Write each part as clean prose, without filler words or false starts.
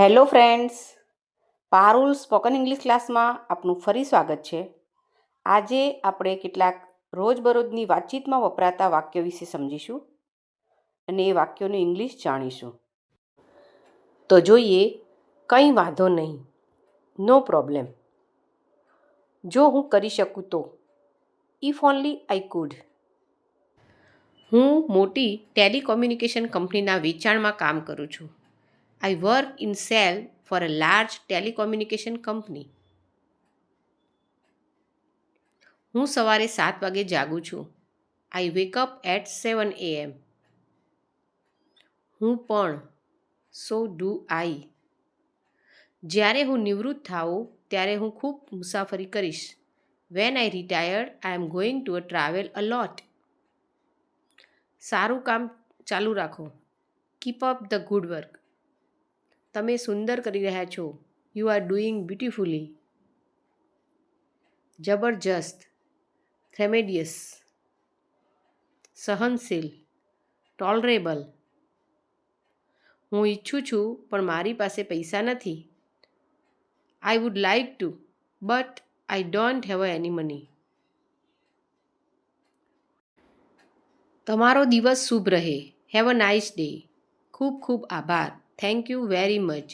Hello friends, Parul spoken English ક્લાસમાં આપનું ફરી સ્વાગત છે. આજે આપણે કેટલાક રોજબરોજની વાતચીતમાં વપરાતા વાક્યો વિશે સમજીશું અને એ વાક્યોનું ઇંગ્લિશ જાણીશું. તો જોઈએ, કંઈ વાંધો નહીં, નો પ્રોબ્લેમ. જો હું કરી શકું તો, ઇફ ઓનલી આઈ કુડ. હું મોટી ટેલિકોમ્યુનિકેશન કંપનીના વેચાણમાં કામ કરું છું. I work in sales for a large telecommunication company. હું સવારે 7 વાગે જાગું છું. I wake up at 7 a.m. હું પણ, so do I. જ્યારે હું નિવૃત્ત થાઉં ત્યારે હું ખૂબ મુસાફરી કરીશ. When I retired, I am going to travel a lot. સારું કામ ચાલુ રાખો. Keep up the good work. તમે સુંદર કરી રહ્યા છો. You are doing beautifully. જબરજસ્ત, થ્રેમેડિયસ. સહનશીલ, ટોલરેબલ. હું ઈચ્છું છું પણ મારી પાસે પૈસા નથી. I would like to but I don't have any money. તમારો દિવસ શુભ રહે. Have a nice day. ખૂબ ખૂબ આભાર. Thank you very much.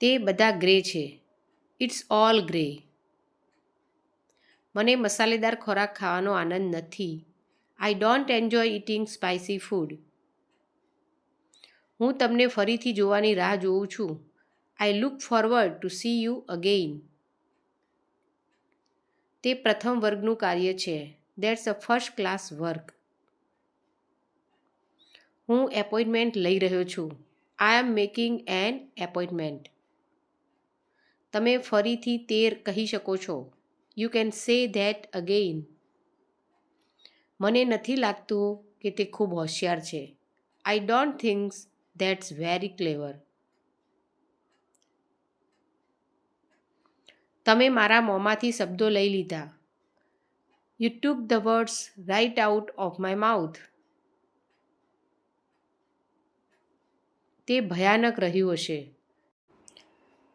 તે બધા ગ્રે છે. It's all grey. મને મસાલેદાર ખોરાક ખાવાનો આનંદ નથી. I don't enjoy eating spicy food. હું તમને ફરીથી જોવાની રાહ જોઉં છું. I look forward to see you again. તે પ્રથમ વર્ગનું કાર્ય છે. That's a first class work. હું એપોઇન્ટમેન્ટ લઈ રહ્યો છું. I am making an appointment. તમે ફરીથી તે કહી શકો છો. You can say that again. મને નથી લાગતું કે તે ખૂબ હોશિયાર છે. I don't think that's very clever. તમે મારા મોંમાંથી શબ્દો લઈ લીધા. You took the words right out of my mouth. તે ભયાનક રહ્યું હશે.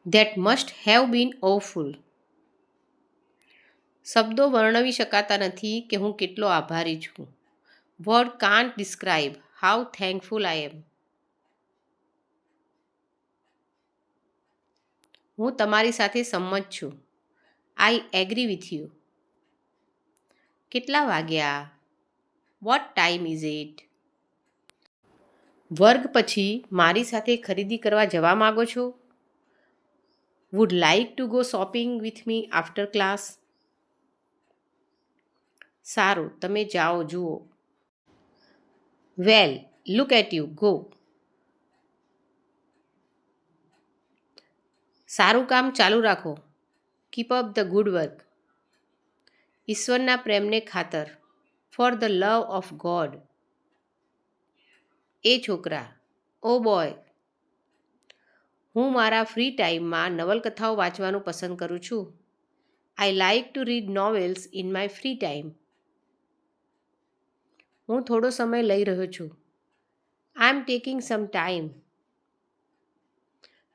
That must have been awful. શબ્દો વર્ણવી શકાતા નથી કે હું કેટલો આભારી છું. Word can't describe how thankful I am. હું તમારી સાથે સંમત છું. I agree with you. કેટલા વાગ્યા? What time is it? વર્ગ પછી મારી સાથે ખરીદી કરવા જવા માગો છો? Would like to go shopping with me after class. સારું, તમે જાઓ જુઓ. Well, look at you go. સારું કામ ચાલુ રાખો. Keep up the good work. ઈશ્વરના પ્રેમને ખાતર. For the love of God. એ છોકરા. Oh boy. હું મારા ફ્રી ટાઈમમાં નવલકથાઓ વાંચવાનું પસંદ કરું છું. I like to read novels in my free time. હું થોડો સમય લઈ રહ્યો છું. I am taking some time.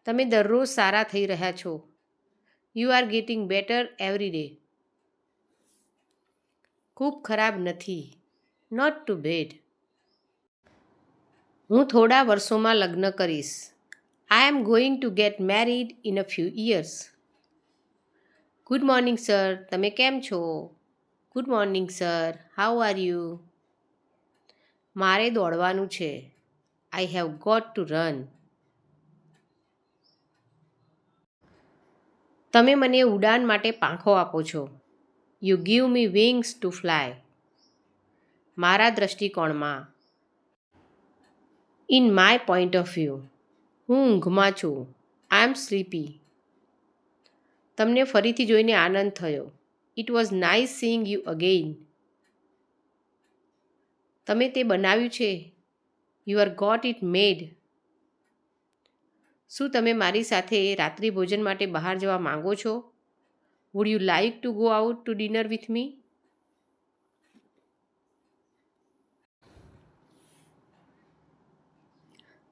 તમે દરરોજ સારા થઈ રહ્યા છો. You are getting better every day. ખૂબ ખરાબ નથી. Not too bad. હું થોડા વર્ષોમાં લગ્ન કરીશ. I am going to get married in a few years. Good morning sir. તમે કેમ છો? Good morning sir. How are you? મારે દોડવાનું છે. I have got to run. તમે મને ઉડાન માટે પાંખો આપો છો. You give me wings to fly. મારા દૃષ્ટિકોણમાં. In my point of view. હું ઊંઘમાં છું. I am sleepy. તમને ફરીથી જોઈને આનંદ થયો. It was nice seeing you again. તમે તે બનાવ્યું છે. You are got it made. શું તમે મારી સાથે રાત્રિ ભોજન માટે બહાર જવા માંગો છો? Would you like to go out to dinner with me?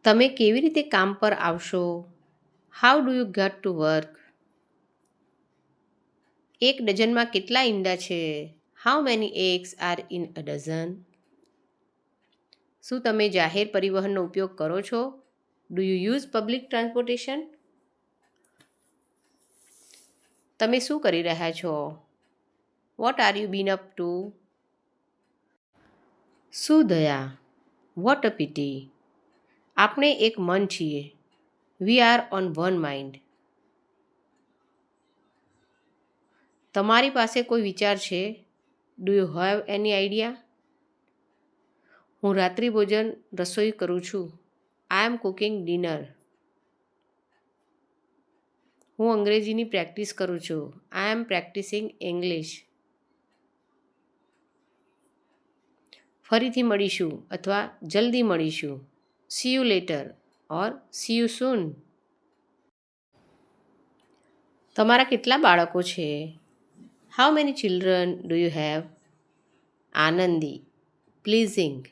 તમે કેવી રીતે કામ પર આવશો? How do you get to work? એક ડઝનમાં કેટલા ઈંડા છે? How many eggs are in a dozen? શું તમે જાહેર પરિવહનનો ઉપયોગ કરો છો? Do you use public transportation? તમે શું કરી રહ્યા છો? What are you been up to? શું દયા! What a pity! આપણે એક મન છીએ. વી આર ઓન વન માઇન્ડ. તમારી પાસે કોઈ વિચાર છે? Do you have any idea? હું રાત્રિ ભોજન રસોઈ કરું છું. I am cooking dinner. હું અંગ્રેજીની પ્રેક્ટિસ કરું છું. I am practising English. ફરીથી મળીશું અથવા જલ્દી મળીશું. See you later or see you soon. તમારા કેટલા બાળકો છે? How many children do you have? આનંદી. પ્લીઝિંગ.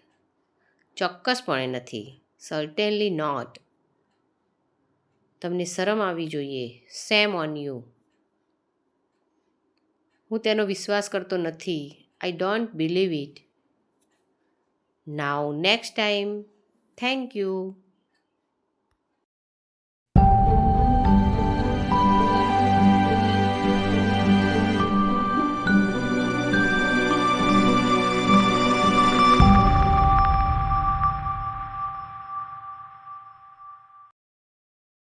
ચોક્કસપણે નથી. Certainly not. તમને શરમ આવવી જોઈએ. Shame on you. હું તેનો વિશ્વાસ કરતો નથી. I don't believe it. Now next time. Thank you.